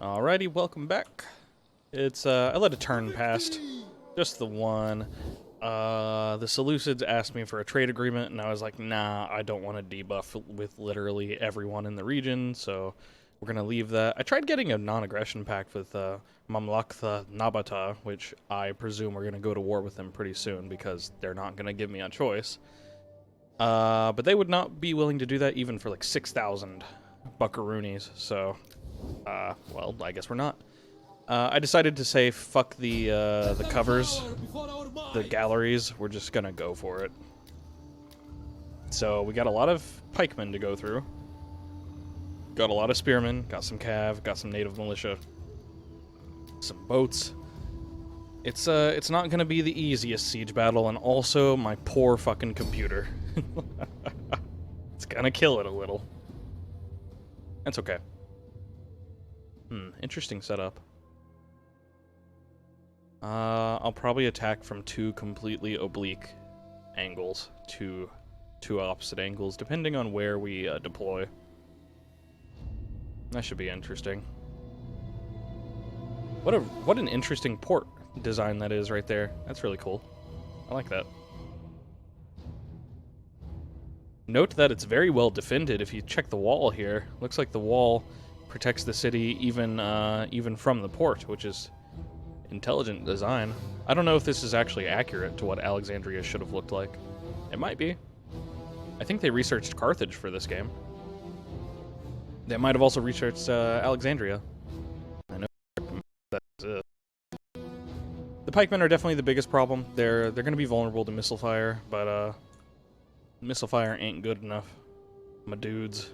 Alrighty, welcome back. It's, I let a turn past. Just the one. The Seleucids asked me for a trade agreement, and I was like, nah, I don't want to debuff with literally everyone in the region, so we're gonna leave that. I tried getting a non-aggression pact with, Mamlaktha Nabata, which I presume we're gonna go to war with them pretty soon, because they're not gonna give me a choice. But they would not be willing to do that even for like 6,000 buckaroonies, so... well, I guess we're not. I decided to say fuck the covers, the galleries. We're just gonna go for it. So we got a lot of pikemen to go through. Got a lot of spearmen. Got some cav. Got some native militia. Some boats. It's not gonna be the easiest siege battle, and also my poor fucking computer. It's gonna kill it a little. That's okay. Interesting setup. I'll probably attack from two completely oblique angles, two opposite angles, depending on where we deploy. That should be interesting. What an interesting port design that is right there. That's really cool. I like that. Note that it's very well defended. If you check the wall here, looks like the wall protects the city even from the port, which is intelligent design. I don't know if this is actually accurate to what Alexandria should have looked like. It might be. I think they researched Carthage for this game. They might have also researched Alexandria. I know that's it. The pikemen are definitely the biggest problem. They're going to be vulnerable to missile fire, but missile fire ain't good enough. My dudes.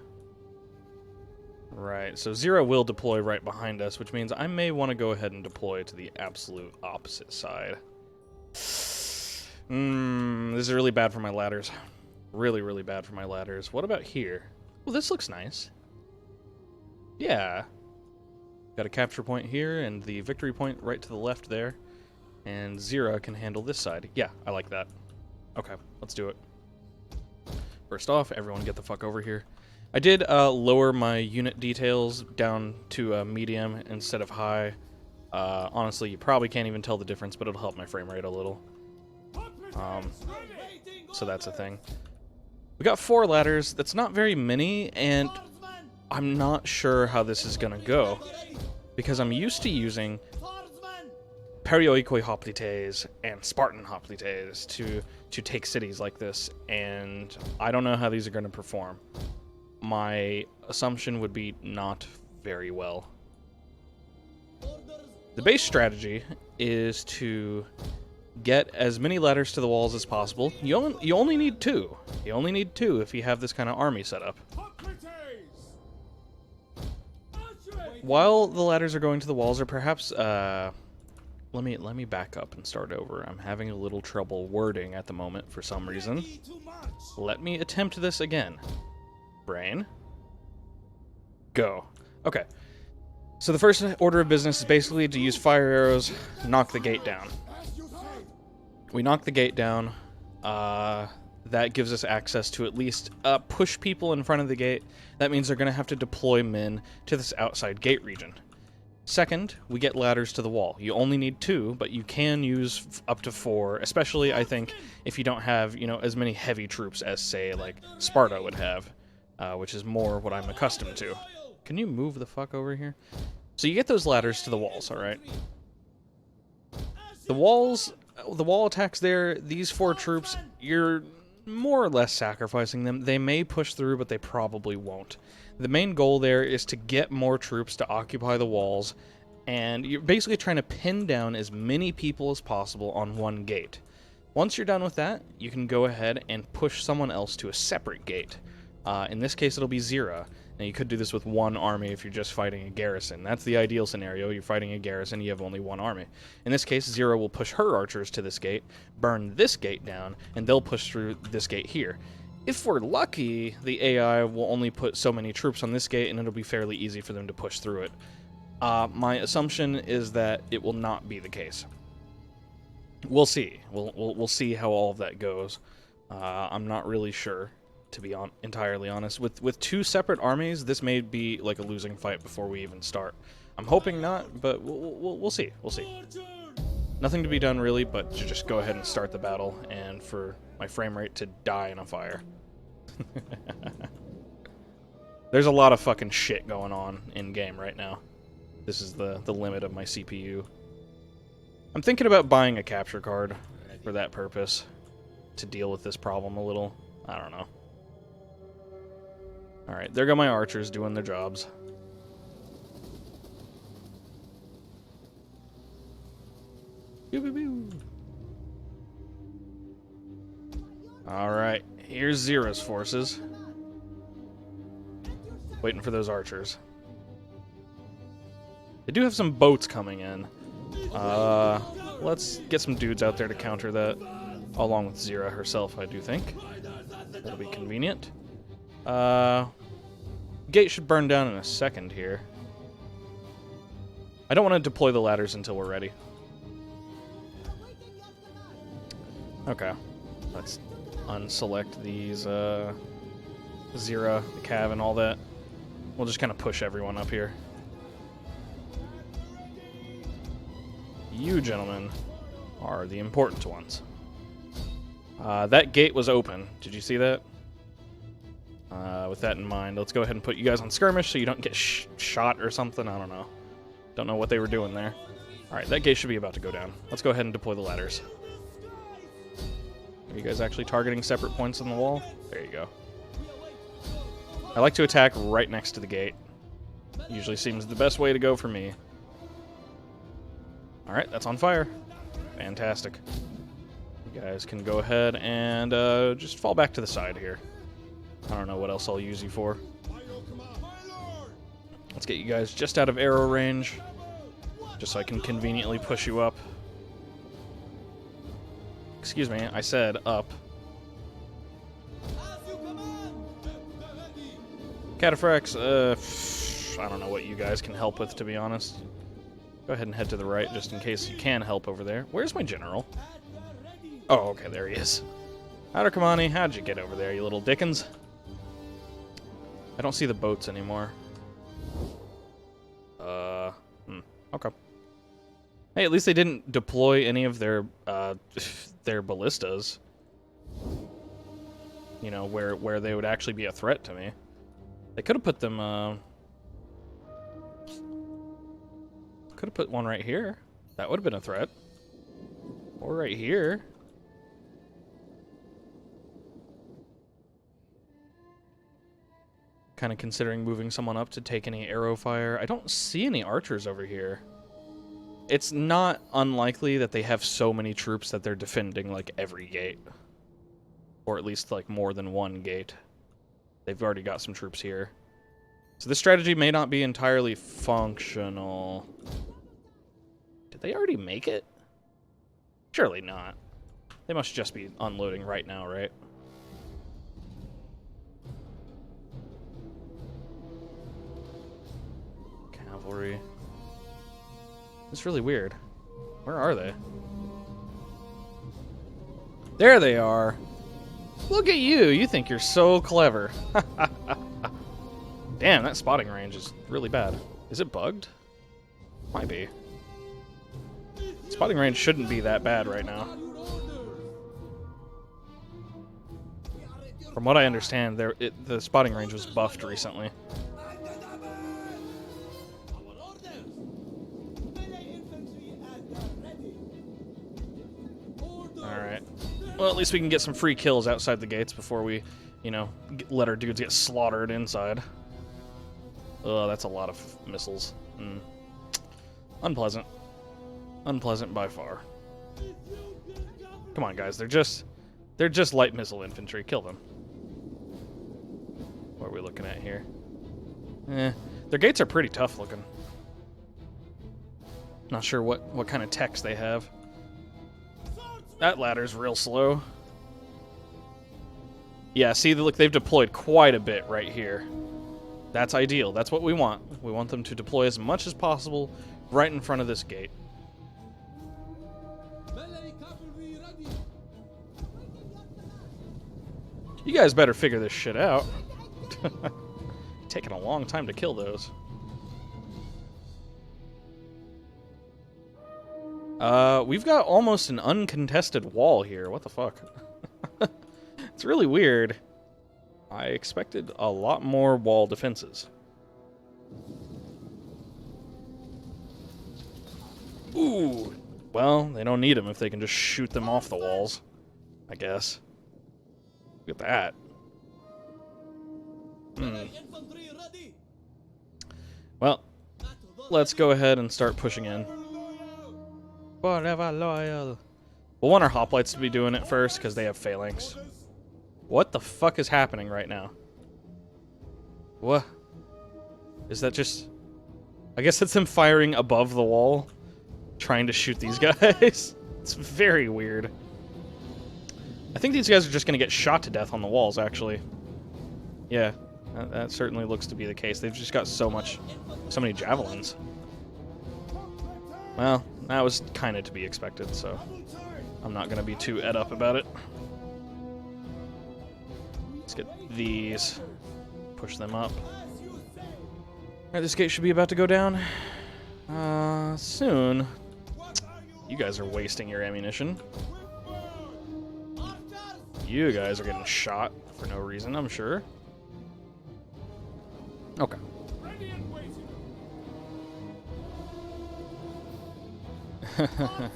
Right, so Zero will deploy right behind us, which means I may want to go ahead and deploy to the absolute opposite side. This is really bad for my ladders. Really, really bad for my ladders. What about here? Well, this looks nice. Yeah. Got a capture point here, and the victory point right to the left there. And Zero can handle this side. Yeah, I like that. Okay, let's do it. First off, everyone get the fuck over here. I did lower my unit details down to medium instead of high. Honestly, you probably can't even tell the difference, but it'll help my frame rate a little. So that's a thing. We got 4 ladders. That's not very many, and I'm not sure how this is gonna go, because I'm used to using Perioikoi hoplites and Spartan hoplites to take cities like this, and I don't know how these are gonna perform. My assumption would be not very well. The base strategy is to get as many ladders to the walls as possible. You only need 2. You only need 2 if you have this kind of army set up. While the ladders are going to the walls, or perhaps let me back up and start over. I'm having a little trouble wording at the moment for some reason. Let me attempt this again. Brain. Go. Okay. So the first order of business is basically to use fire arrows, knock the gate down. We knock the gate down. That gives us access to at least push people in front of the gate. That means they're going to have to deploy men to this outside gate region. Second, we get ladders to the wall. You only need 2, but you can use up to 4, especially, I think, if you don't have, as many heavy troops as, say, like Sparta would have. Which is more what I'm accustomed to. Can you move the fuck over here? So you get those ladders to the walls, alright? The wall attacks there, these 4 troops, you're more or less sacrificing them. They may push through, but they probably won't. The main goal there is to get more troops to occupy the walls, and you're basically trying to pin down as many people as possible on one gate. Once you're done with that, you can go ahead and push someone else to a separate gate. In this case, it'll be Zira. Now, you could do this with 1 army if you're just fighting a garrison. That's the ideal scenario. You're fighting a garrison, you have only 1 army. In this case, Zira will push her archers to this gate, burn this gate down, and they'll push through this gate here. If we're lucky, the AI will only put so many troops on this gate, and it'll be fairly easy for them to push through it. My assumption is that it will not be the case. We'll see. We'll see how all of that goes. I'm not really sure, to be entirely honest. With 2 separate armies, this may be like a losing fight before we even start. I'm hoping not, but we'll see. We'll see. Nothing to be done, really, but to just go ahead and start the battle, and for my frame rate to die in a fire. There's a lot of fucking shit going on in-game right now. This is the limit of my CPU. I'm thinking about buying a capture card for that purpose, to deal with this problem a little. I don't know. Alright, there go my archers doing their jobs. Alright, here's Zera's forces. Waiting for those archers. They do have some boats coming in. Let's get some dudes out there to counter that, along with Zera herself, I do think. That'll be convenient. Gate should burn down in a second here. I don't want to deploy the ladders until we're ready. Okay, let's unselect these, Zera, the Cav, and all that. We'll just kind of push everyone up here. You gentlemen are the important ones. That gate was open. Did you see that? With that in mind, let's go ahead and put you guys on skirmish so you don't get shot or something. I don't know. Don't know what they were doing there. Alright, that gate should be about to go down. Let's go ahead and deploy the ladders. Are you guys actually targeting separate points on the wall? There you go. I like to attack right next to the gate. Usually seems the best way to go for me. Alright, that's on fire. Fantastic. You guys can go ahead and just fall back to the side here. I don't know what else I'll use you for. Let's get you guys just out of arrow range, just so I can conveniently push you up. Excuse me, I said up. Cataphracts, I don't know what you guys can help with, to be honest. Go ahead and head to the right, just in case you can help over there. Where's my general? Oh, okay, there he is. Outer Kamani, how'd you get over there, you little dickens? I don't see the boats anymore. Okay. Hey, at least they didn't deploy any of their ballistas. You know, where they would actually be a threat to me. They could have put them, could have put one right here. That would have been a threat. Or right here. Kind of considering moving someone up to take any arrow fire. I don't see any archers over here. It's not unlikely that they have so many troops that they're defending, like, every gate. Or at least, like, more than one gate. They've already got some troops here. So this strategy may not be entirely functional. Did they already make it? Surely not. They must just be unloading right now, right? Cavalry. It's really weird. Where are they? There they are. Look at you. You think you're so clever. Damn, that spotting range is really bad. Is it bugged? Might be. Spotting range shouldn't be that bad right now. From what I understand, the spotting range was buffed recently. Alright. Well, at least we can get some free kills outside the gates before we, you know, let our dudes get slaughtered inside. Oh, that's a lot of missiles. Unpleasant. Unpleasant by far. Come on, guys. They're just light missile infantry. Kill them. What are we looking at here? Their gates are pretty tough looking. Not sure what kind of techs they have. That ladder's real slow. Yeah, see, look, they've deployed quite a bit right here. That's ideal. That's what we want. We want them to deploy as much as possible right in front of this gate. You guys better figure this shit out. Taking a long time to kill those. We've got almost an uncontested wall here. What the fuck? It's really weird. I expected a lot more wall defenses. Ooh. Well, they don't need them if they can just shoot them off the walls, I guess. Look at that. Well, let's go ahead and start pushing in. Forever loyal. We'll want our hoplites to be doing it first because they have phalanx. What the fuck is happening right now? What? Is that just... I guess that's them firing above the wall, trying to shoot these guys. It's very weird. I think these guys are just going to get shot to death on the walls, actually. Yeah, that certainly looks to be the case. They've just got so many javelins. Well, that was kind of to be expected, so I'm not going to be too ed up about it. Let's get these. Push them up. Alright, this gate should be about to go down. Soon. You guys are wasting your ammunition. You guys are getting shot for no reason, I'm sure. Okay.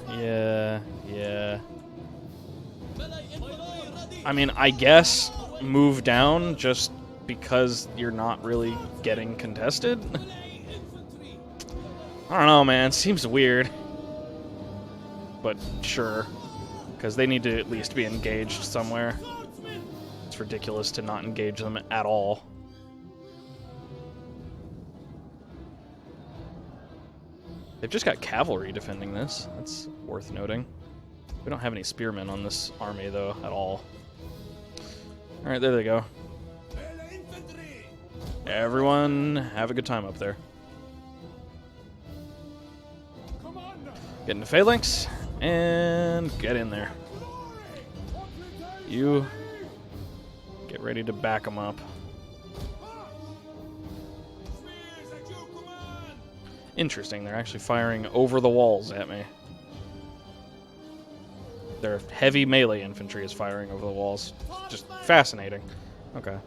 Yeah. I mean, I guess move down just because you're not really getting contested? I don't know, man. Seems weird. But sure. Because they need to at least be engaged somewhere. It's ridiculous to not engage them at all. They've just got cavalry defending this. That's worth noting. We don't have any spearmen on this army, though, at all. Alright, there they go. Everyone, have a good time up there. Get into phalanx, and get in there. You get ready to back them up. Interesting, they're actually firing over the walls at me. Their heavy melee infantry is firing over the walls. Just fascinating. Okay.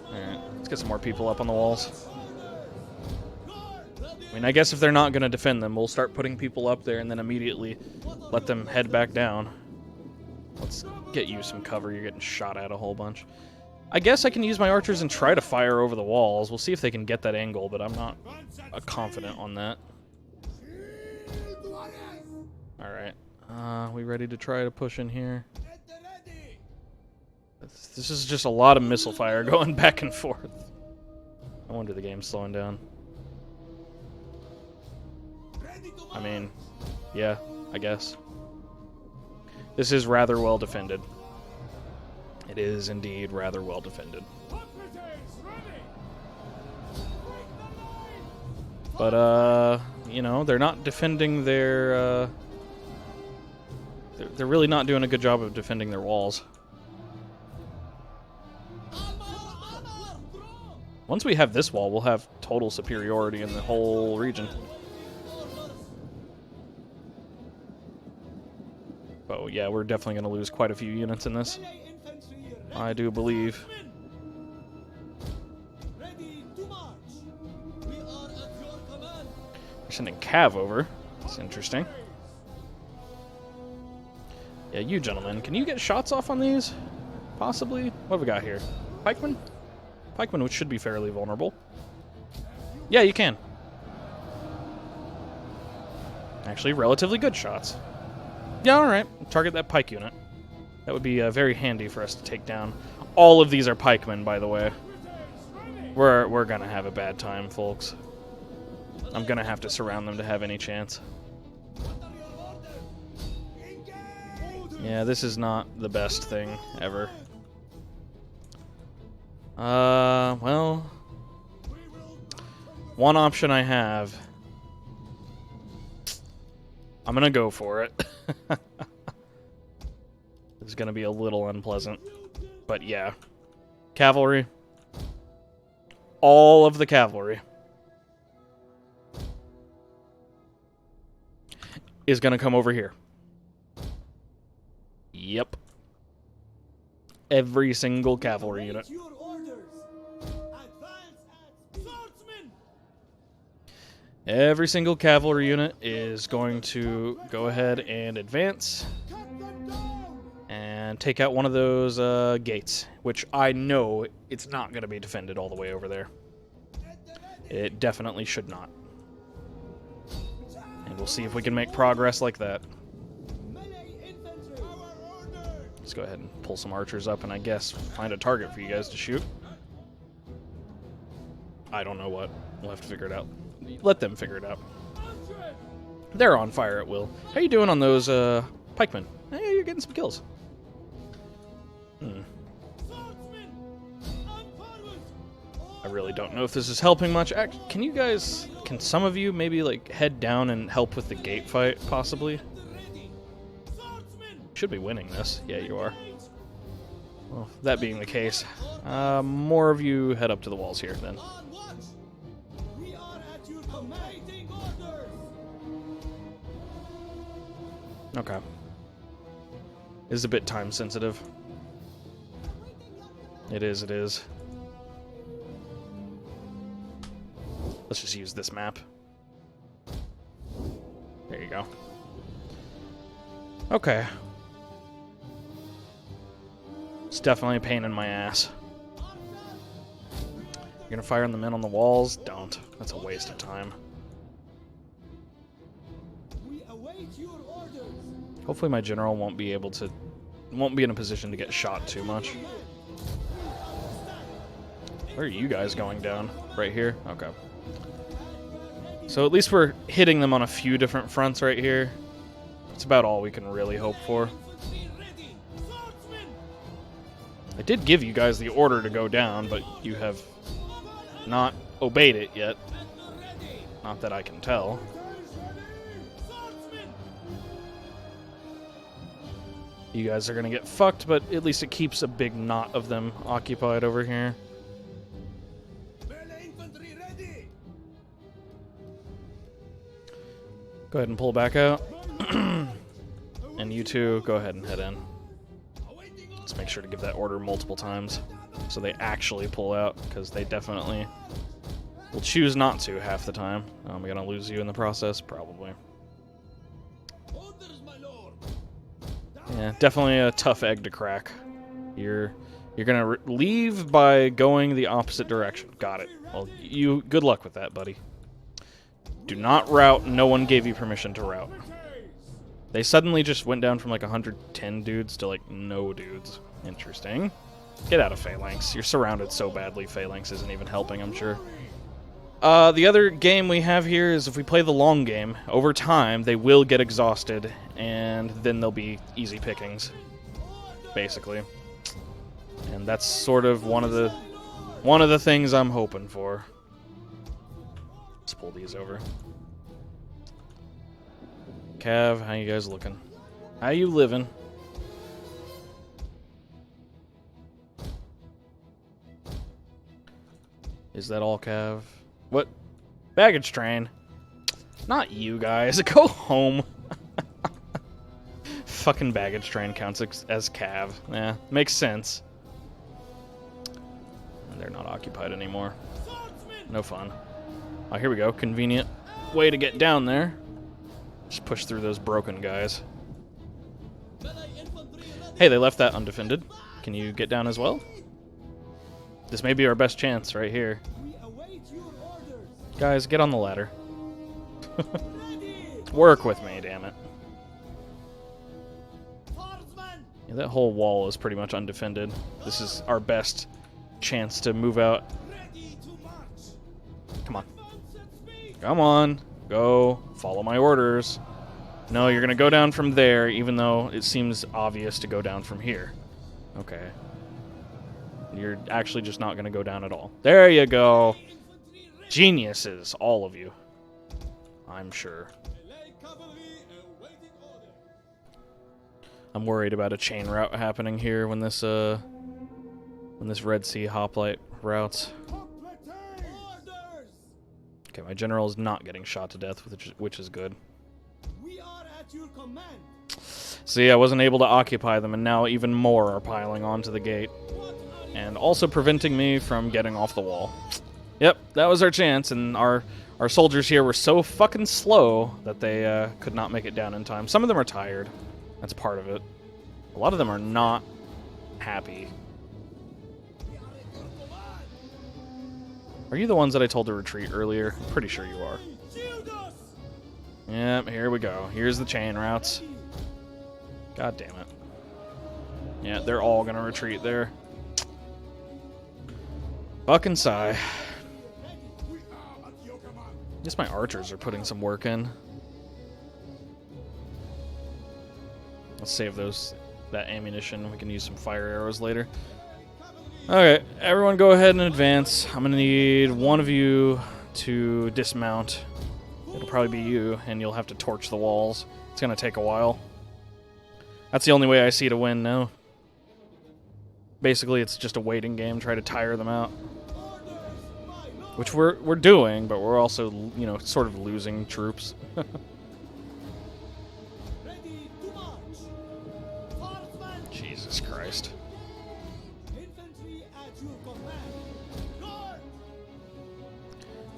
Alright, let's get some more people up on the walls. I mean, I guess if they're not going to defend them, we'll start putting people up there and then immediately let them head back down. Let's get you some cover. You're getting shot at a whole bunch. I guess I can use my archers and try to fire over the walls. We'll see if they can get that angle, but I'm not confident on that. Alright. We ready to try to push in here? This is just a lot of missile fire going back and forth. I wonder the game's slowing down. I mean, yeah, I guess. This is rather well defended. It is indeed rather well defended. But, you know, they're not defending their, they're really not doing a good job of defending their walls. Once we have this wall, we'll have total superiority in the whole region. Oh, yeah, we're definitely going to lose quite a few units in this. I do believe. We're sending Cav over. That's interesting. Yeah, you gentlemen, can you get shots off on these? Possibly? What have we got here? Pikemen? Pikemen, which should be fairly vulnerable. Yeah, you can. Actually, relatively good shots. Yeah, alright. Target that pike unit. That would be very handy for us to take down. All of these are pikemen, by the way. We're gonna have a bad time, folks. I'm gonna have to surround them to have any chance. Yeah, this is not the best thing ever. Well... One option I have... I'm gonna go for it. This is gonna be a little unpleasant. But yeah. Cavalry. All of the cavalry. is going to come over here. Yep. Every single cavalry unit. Every single cavalry unit is going to go ahead and advance and take out one of those gates, which I know it's not going to be defended all the way over there. It definitely should not. And we'll see if we can make progress like that. Let's go ahead and pull some archers up and I guess find a target for you guys to shoot. I don't know what. We'll have to figure it out. Let them figure it out. They're on fire at will. How you doing on those pikemen? Hey, you're getting some kills. I really don't know if this is helping much. Can some of you maybe like head down and help with the gate fight, possibly? Should be winning this. Yeah, you are. Well, that being the case, more of you head up to the walls here then. Okay. It is a bit time sensitive. It is. Let's just use this map. There you go. Okay. It's definitely a pain in my ass. You're gonna fire on the men on the walls? Don't. That's a waste of time. Hopefully my general won't be in a position to get shot too much. Where are you guys going down? Right here? Okay. So at least we're hitting them on a few different fronts right here. That's about all we can really hope for. I did give you guys the order to go down, but you have not obeyed it yet. Not that I can tell. You guys are going to get fucked, but at least it keeps a big knot of them occupied over here. Go ahead and pull back out. And you two, go ahead and head in. Let's make sure to give that order multiple times so they actually pull out, because they definitely will choose not to half the time. We're going to lose you in the process? Probably. Yeah, definitely a tough egg to crack. You're gonna leave by going the opposite direction. Got it. Well, good luck with that, buddy. Do not route. No one gave you permission to route. They suddenly just went down from like 110 dudes to like no dudes. Interesting. Get out of Phalanx. You're surrounded so badly, Phalanx isn't even helping, I'm sure. The other game we have here is if we play the long game, over time they will get exhausted, and then they'll be easy pickings, basically. And that's sort of one of the things I'm hoping for. Let's pull these over. Cav, how you guys looking? How you living? Is that all, Cav? What? Baggage train? Not you guys. Go home. Fucking baggage train counts as Cav. Yeah, makes sense. And they're not occupied anymore. No fun. Oh, here we go. Convenient way to get down there. Just push through those broken guys. Hey, they left that undefended. Can you get down as well? This may be our best chance right here. Guys, get on the ladder. Work with me, damn it. Yeah, that whole wall is pretty much undefended. This is our best chance to move out. Come on. Come on. Go. Follow my orders. No, you're going to go down from there, even though it seems obvious to go down from here. Okay. You're actually just not going to go down at all. There you go. Geniuses, all of you. I'm sure. I'm worried about a chain route happening here when this Red Sea hoplite routes. Okay, my general is not getting shot to death, which is good. See, I wasn't able to occupy them, and now even more are piling onto the gate. And also preventing me from getting off the wall. Yep, that was our chance, and our soldiers here were so fucking slow that they could not make it down in time. Some of them are tired. That's part of it. A lot of them are not happy. Are you the ones that I told to retreat earlier? I'm pretty sure you are. Yep, here we go. Here's the chain routes. God damn it. Yeah, they're all gonna retreat there. Fucking sigh. Guess my archers are putting some work in. Let's save that ammunition. We can use some fire arrows later. Okay, everyone go ahead and advance. I'm gonna need one of you to dismount. It'll probably be you, and you'll have to torch the walls. It's gonna take a while. That's the only way I see to win now. Basically, it's just a waiting game. Try to tire them out. Which we're doing, but we're also, you know, sort of losing troops. Jesus Christ.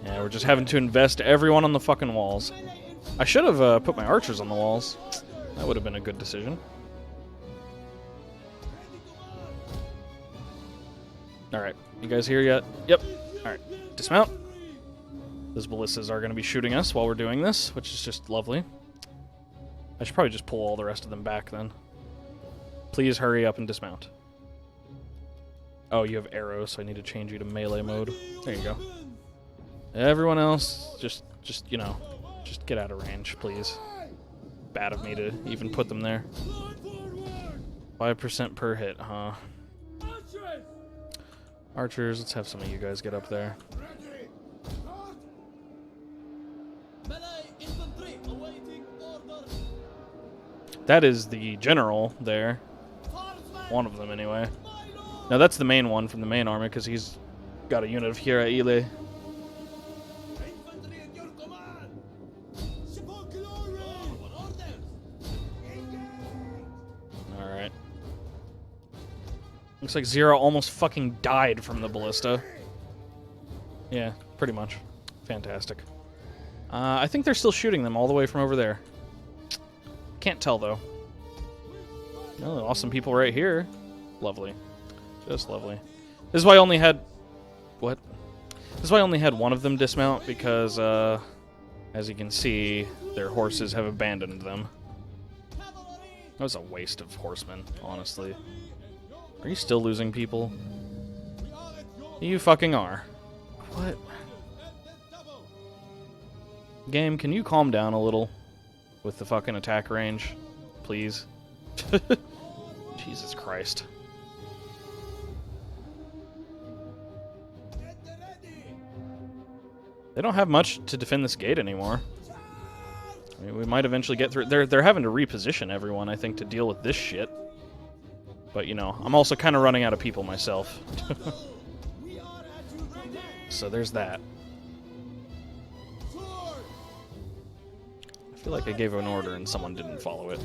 Yeah, we're just having to invest everyone on the fucking walls. I should have put my archers on the walls. That would have been a good decision. Alright, you guys here yet? Yep. Alright, dismount. Those ballistas are going to be shooting us while we're doing this, which is just lovely. I should probably just pull all the rest of them back then. Please hurry up and dismount. Oh, you have arrows, so I need to change you to melee mode. There you go. Everyone else, just you know, just get out of range, please. Bad of me to even put them there. 5% per hit, huh? Archers, let's have some of you guys get up there. That is the general there. One of them, anyway. Now, that's the main one from the main army, because he's got a unit of Hira Ile. Alright. Looks like Zero almost fucking died from the ballista. Yeah, pretty much. Fantastic. I think they're still shooting them all the way from over there. Can't tell, though. Oh, awesome people right here. Lovely. Just lovely. This is why I only had... What? This is why I only had one of them dismount, because, as you can see, their horses have abandoned them. That was a waste of horsemen, honestly. Are you still losing people? You fucking are. What? Game, can you calm down a little with the fucking attack range? Please? Jesus Christ. They don't have much to defend this gate anymore. I mean, we might eventually get through. They're having to reposition everyone, I think, to deal with this shit. But, you know, I'm also kind of running out of people myself. So there's that. I feel like I gave an order and someone didn't follow it.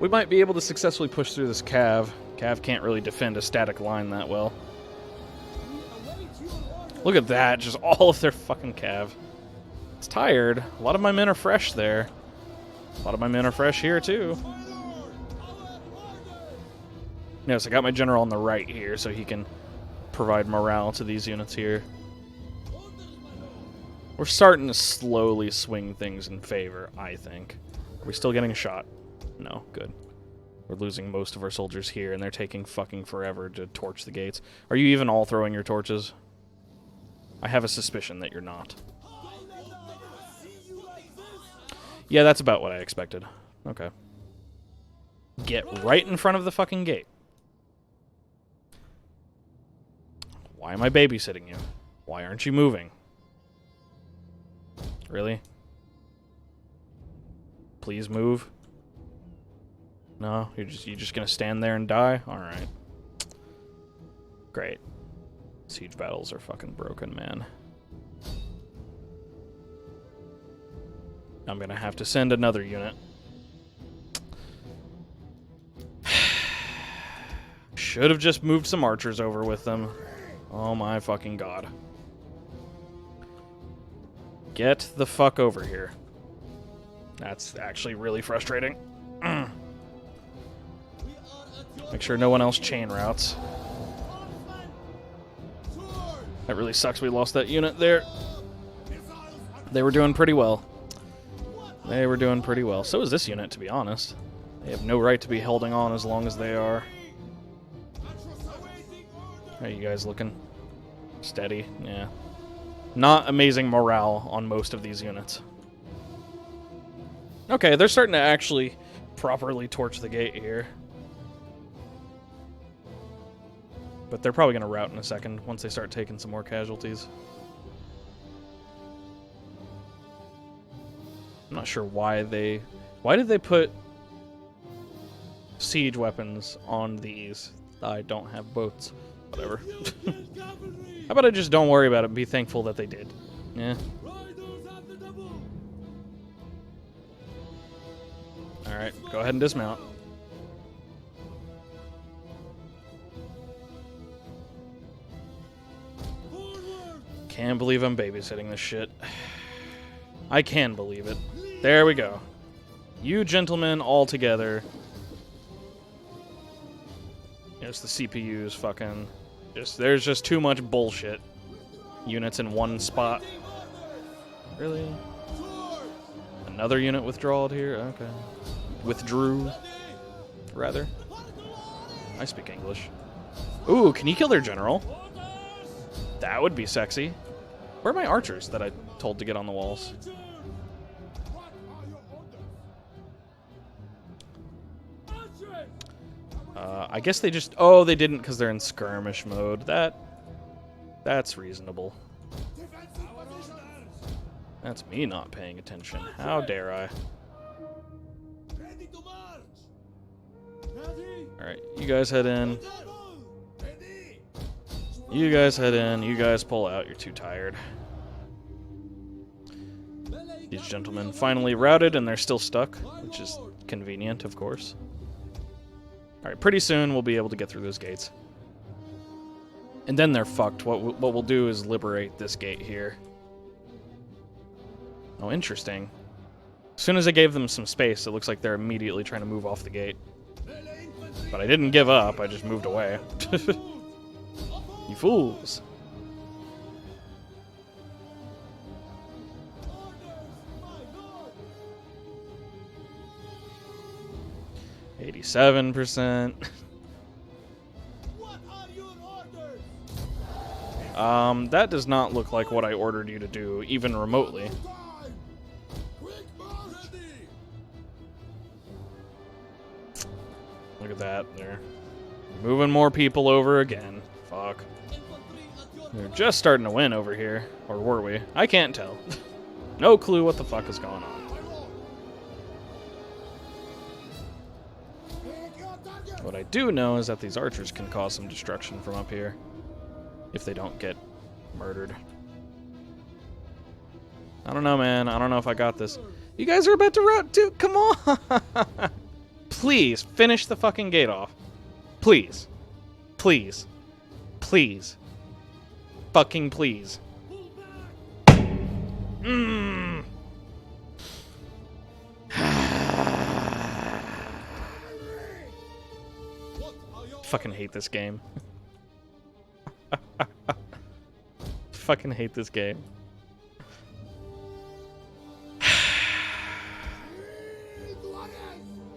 We might be able to successfully push through this cav. Cav can't really defend a static line that well. Look at that, just all of their fucking cav. It's tired. A lot of my men are fresh there. A lot of my men are fresh here, too. Yes, I got my general on the right here, so he can provide morale to these units here. We're starting to slowly swing things in favor, I think. Are we still getting a shot? No, good. We're losing most of our soldiers here, and they're taking fucking forever to torch the gates. Are you even all throwing your torches? I have a suspicion that you're not. Yeah, that's about what I expected. Okay. Get right in front of the fucking gate. Why am I babysitting you? Why aren't you moving? Really? Please move. No, you're just gonna stand there and die? Alright. Great. Siege battles are fucking broken, man. I'm gonna have to send another unit. Should have just moved some archers over with them. Oh my fucking god. Get the fuck over here. That's actually really frustrating. Make sure no one else chain routes. That really sucks we lost that unit there. They were doing pretty well. They were doing pretty well. So is this unit, to be honest. They have no right to be holding on as long as they are. How are you guys looking? Steady? Yeah. Not amazing morale on most of these units. Okay, they're starting to actually properly torch the gate here. But they're probably going to rout in a second once they start taking some more casualties. I'm not sure why they... Why did they put siege weapons on these? I don't have boats. Whatever. How about I just don't worry about it and be thankful that they did? Yeah. Alright, go ahead and dismount. Can't believe I'm babysitting this shit. I can believe it. There we go. You gentlemen all together. There's the CPUs fucking... There's just too much bullshit. Units in one spot. Really? Another unit withdrawed here? Okay. Withdrew, rather. I speak English. Ooh, can you kill their general? That would be sexy. Where are my archers that I told to get on the walls? I guess they just... Oh, they didn't because they're in skirmish mode. That's reasonable. That's me not paying attention. How dare I? Alright, you guys head in. You guys head in. You guys pull out. You're too tired. These gentlemen finally routed and they're still stuck, which is convenient, of course. Alright, pretty soon we'll be able to get through those gates. And then they're fucked. What we'll do is liberate this gate here. Oh, interesting. As soon as I gave them some space, it looks like they're immediately trying to move off the gate. But I didn't give up, I just moved away. You fools. %. That does not look like what I ordered you to do, even remotely. Look at that, they're moving more people over again. Fuck. We're just starting to win over here. Or were we? I can't tell. No clue what the fuck is going on. What I do know is that these archers can cause some destruction from up here. If they don't get murdered. I don't know, man. I don't know if I got this. You guys are about to rout too? Come on! Please, finish the fucking gate off. Please. Please. Please. Fucking please. Mm. Fucking hate this game. Fucking hate this game.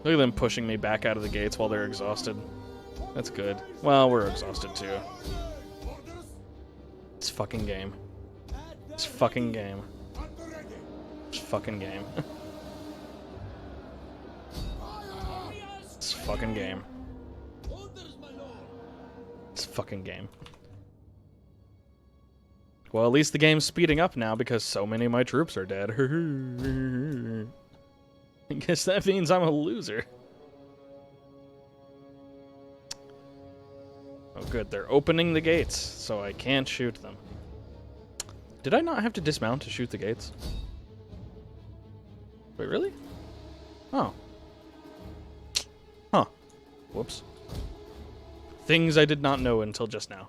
Look at them pushing me back out of the gates while they're exhausted. That's good. Well, we're exhausted too. It's fucking game. It's fucking game. It's fucking game. It's fucking game. It's fucking game. Well, at least the game's speeding up now because so many of my troops are dead. I guess that means I'm a loser. Oh good, they're opening the gates, so I can't shoot them. Did I not have to dismount to shoot the gates? Wait, really? Oh. Huh. Whoops. Things I did not know until just now.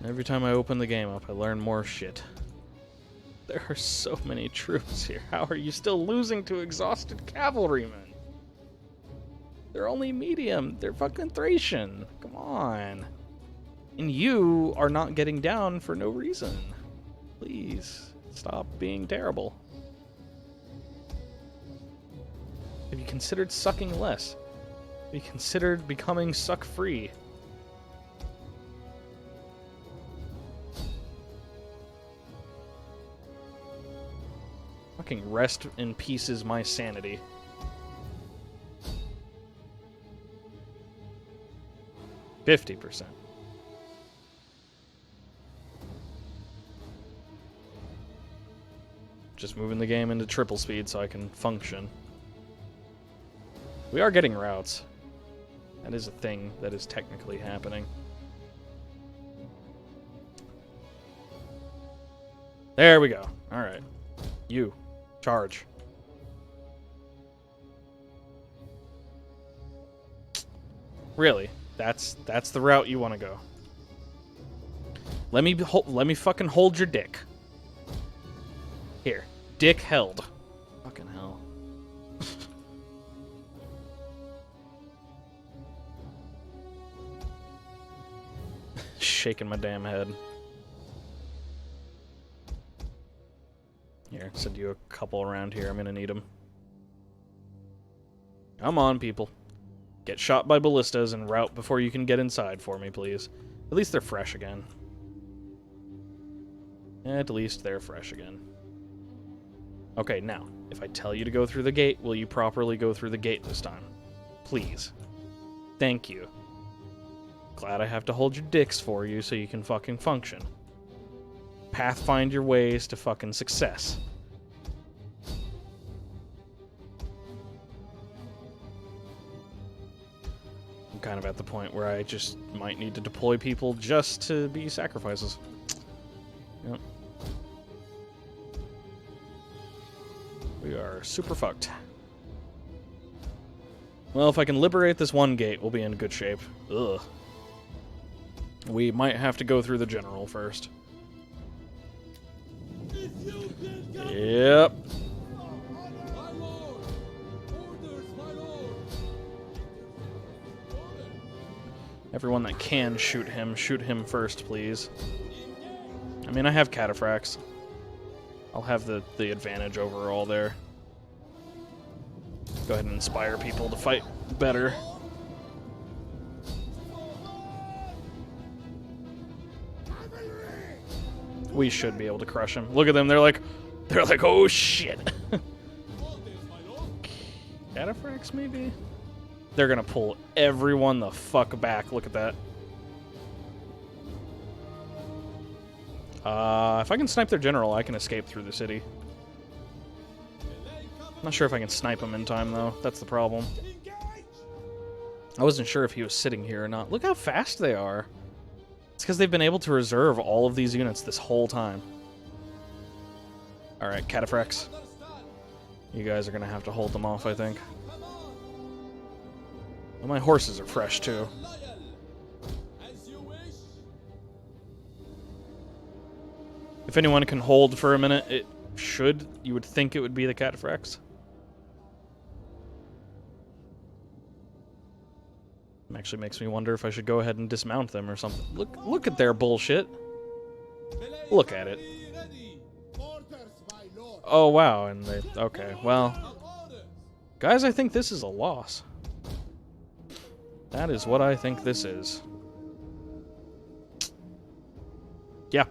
Every time I open the game up, I learn more shit. There are so many troops here. How are you still losing to exhausted cavalrymen? They're only medium. They're fucking Thracian. Come on. And you are not getting down for no reason. Please, stop being terrible. Have you considered sucking less? Have you considered becoming suck-free? Fucking rest in pieces my sanity. %50. Just moving the game into triple speed so I can function. We are getting routes. That is a thing that is technically happening. There we go. Alright. You. Charge. Really? That's the route you want to go. Let me fucking hold your dick. Here. Dick held. Fucking hell. Shaking my damn head. Here, send you a couple around here. I'm gonna need them. Come on, people. Get shot by ballistas and route before you can get inside for me, please. At least they're fresh again. At least they're fresh again. Okay, now, if I tell you to go through the gate, will you properly go through the gate this time? Please. Thank you. Glad I have to hold your dicks for you so you can fucking function. Pathfind your ways to fucking success. I'm kind of at the point where I just might need to deploy people just to be sacrifices. Yep. We are super fucked. Well, if I can liberate this one gate, we'll be in good shape. Ugh. We might have to go through the general first. Yep. Everyone that can shoot him first, please. I mean, I have cataphracts. I'll have the advantage overall there. Go ahead and inspire people to fight better. We should be able to crush him. Look at them. They're like, oh shit. Cataphracts, maybe? They're gonna pull everyone the fuck back. Look at that. If I can snipe their general, I can escape through the city. Not sure if I can snipe him in time, though. That's the problem. I wasn't sure if he was sitting here or not. Look how fast they are. It's because they've been able to reserve all of these units this whole time. Alright, cataphracts. You guys are going to have to hold them off, I think. Well, my horses are fresh, too. If anyone can hold for a minute, it should. You would think it would be the cataphracts. It actually makes me wonder if I should go ahead and dismount them or something. Look at their bullshit. Look at it. Oh, wow. And they... Okay, well... Guys, I think this is a loss. That is what I think this is. Yeah.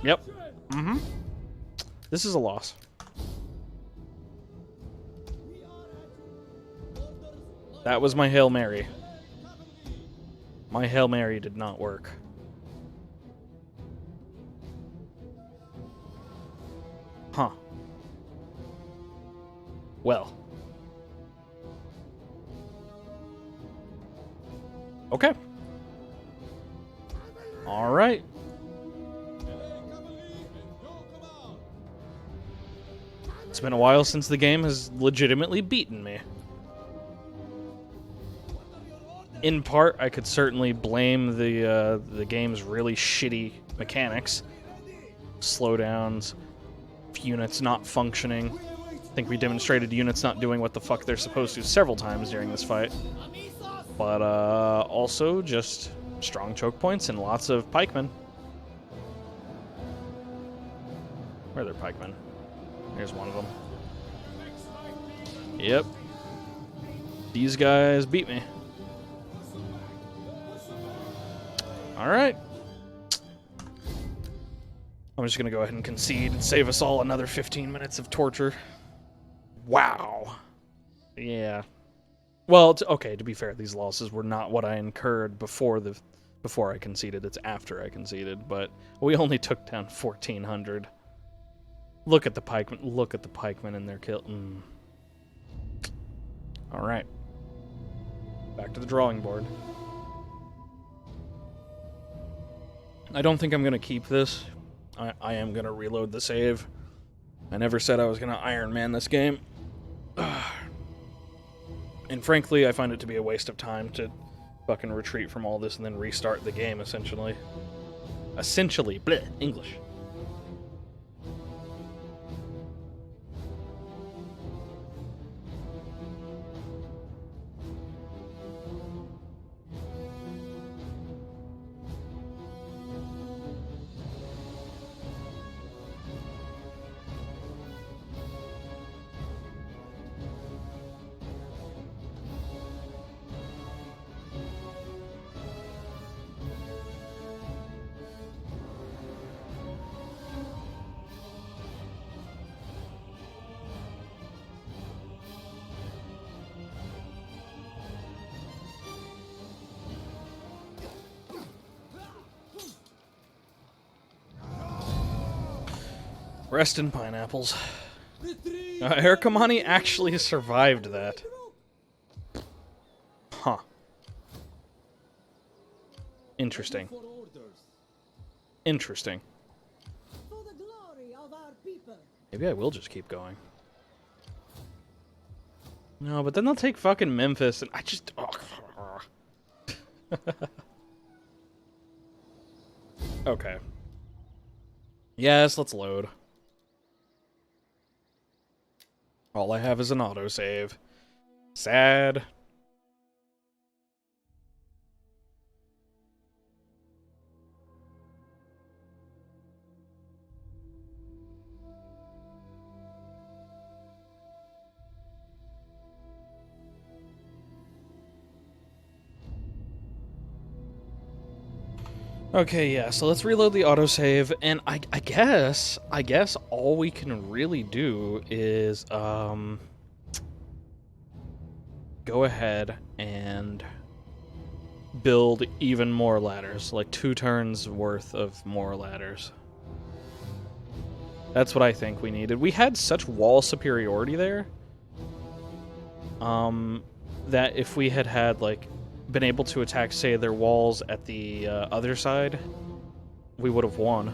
Yep. Mm-hmm. This is a loss. That was my Hail Mary. My Hail Mary did not work. Huh. Well. Okay. All right. It's been a while since the game has legitimately beaten me. In part, I could certainly blame the game's really shitty mechanics. Slowdowns, units not functioning. I think we demonstrated units not doing what the fuck they're supposed to several times during this fight. But also just strong choke points and lots of pikemen. Where are their pikemen? Here's one of them. Yep. These guys beat me. Alright. I'm just gonna go ahead and concede and save us all another 15 minutes of torture. Wow. Yeah. Well, okay, to be fair, these losses were not what I incurred before I conceded. It's after I conceded, but we only took down 1,400. Look at the pikemen. Look at the pikemen in their kill. Alright. Back to the drawing board. I don't think I'm going to keep this. I am going to reload the save. I never said I was going to Iron Man this game. And frankly, I find it to be a waste of time to fucking retreat from all this and then restart the game, essentially. Essentially. Bleh, English. Rest in pineapples. Hirakamani actually survived that. Huh. Interesting. Interesting. Maybe I will just keep going. No, but then they'll take fucking Memphis, and I just... Oh. Okay. Yes, let's load. All I have is an autosave. Sad. Okay, yeah, so let's reload the autosave, and I guess all we can really do is, go ahead and build even more ladders, like 2 turns worth of more ladders. That's what I think we needed. We had such wall superiority there, that if we had, like, been able to attack, say, their walls at the other side, we would have won.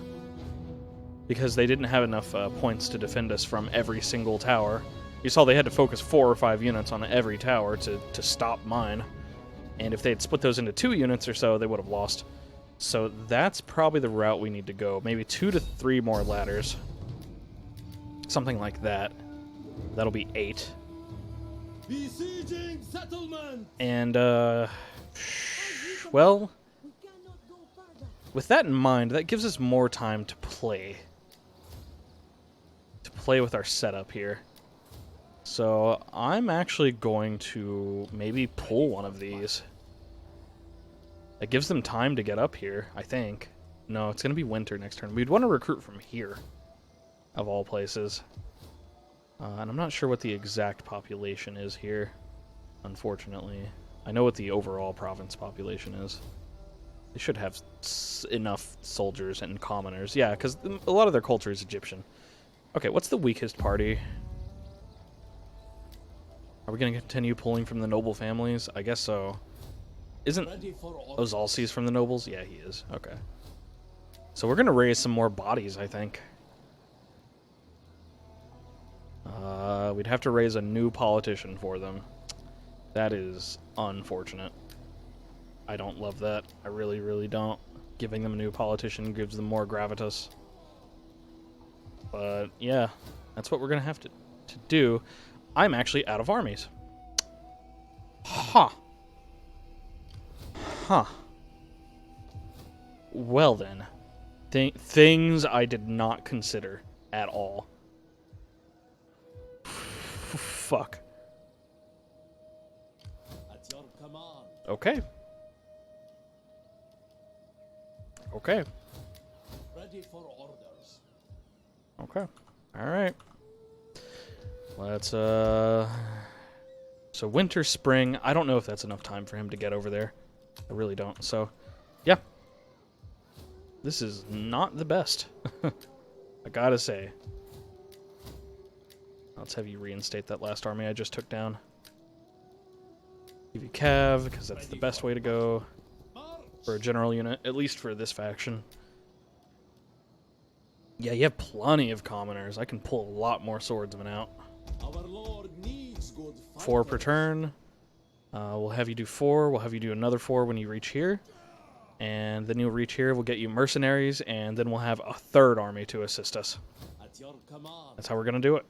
Because they didn't have enough points to defend us from every single tower. You saw they had to focus 4 or 5 units on every tower to stop mine. And if they had split those into 2 units or so, they would have lost. So that's probably the route we need to go. Maybe 2 to 3 more ladders. Something like that. That'll be 8. Besieging settlement. And, well, with that in mind, that gives us more time to play. To play with our setup here. So, I'm actually going to maybe pull one of these. It gives them time to get up here, I think. No, it's going to be winter next turn. We'd want to recruit from here, of all places. And I'm not sure what the exact population is here, unfortunately. I know what the overall province population is. They should have enough soldiers and commoners. Yeah, because a lot of their culture is Egyptian. Okay, what's the weakest party? Are we going to continue pulling from the noble families? I guess so. Isn't Ozalces from the nobles? Yeah, he is. Okay. So we're going to raise some more bodies, I think. We'd have to raise a new politician for them. That is unfortunate. I don't love that. I really, really don't. Giving them a new politician gives them more gravitas. But, yeah, that's what we're going to have to do. I'm actually out of armies. Huh. Huh. Well, then. Things I did not consider at all. Fuck. At your command. Okay. Okay. Ready for orders. Okay. Alright. Let's, So winter, spring, I don't know if that's enough time for him to get over there. I really don't. So, yeah. This is not the best. I gotta say. Let's have you reinstate that last army I just took down. Give you Cav, because that's the best way to go for a general unit, at least for this faction. Yeah, you have plenty of commoners. I can pull a lot more swordsmen out. Our Lord needs good 4 per turn. We'll have you do 4. We'll have you do another 4 when you reach here. And then you'll reach here. We'll get you mercenaries, and then we'll have a 3rd army to assist us. At your command. That's how we're going to do it.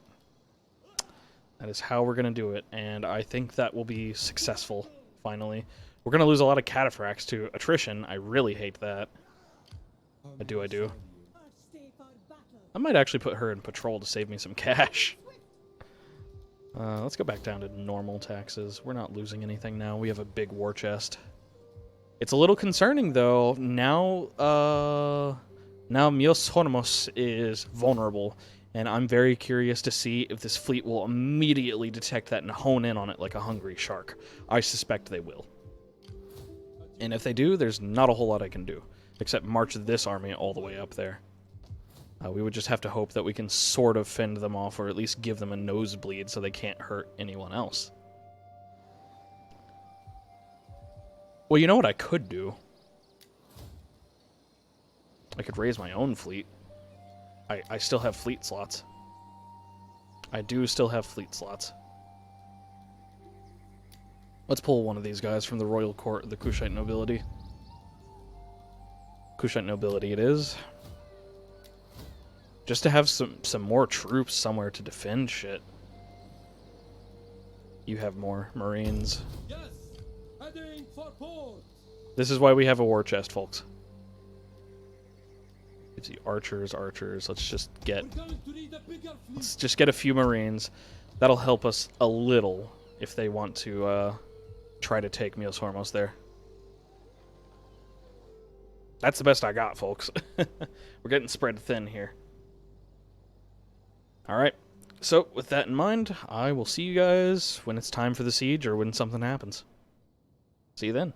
That is how we're going to do it, and I think that will be successful, finally. We're going to lose a lot of cataphracts to attrition. I really hate that. I do. I might actually put her in patrol to save me some cash. Let's go back down to normal taxes. We're not losing anything now. We have a big war chest. It's a little concerning, though. Now Mios Hormos is vulnerable. And I'm very curious to see if this fleet will immediately detect that and hone in on it like a hungry shark. I suspect they will. And if they do, there's not a whole lot I can do, except march this army all the way up there. We would just have to hope that we can sort of fend them off, or at least give them a nosebleed so they can't hurt anyone else. Well, you know what I could do? I could raise my own fleet. I still have fleet slots. I do still have fleet slots. Let's pull one of these guys from the royal court, the Kushite nobility. Kushite nobility it is. Just to have some more troops somewhere to defend shit. You have more Marines. Yes, heading for port. This is why we have a war chest, folks. Gives you archers. Let's just get a few Marines. That'll help us a little if they want to try to take Mios Hormos there. That's the best I got, folks. We're getting spread thin here. Alright, so with that in mind, I will see you guys when it's time for the siege or when something happens. See you then.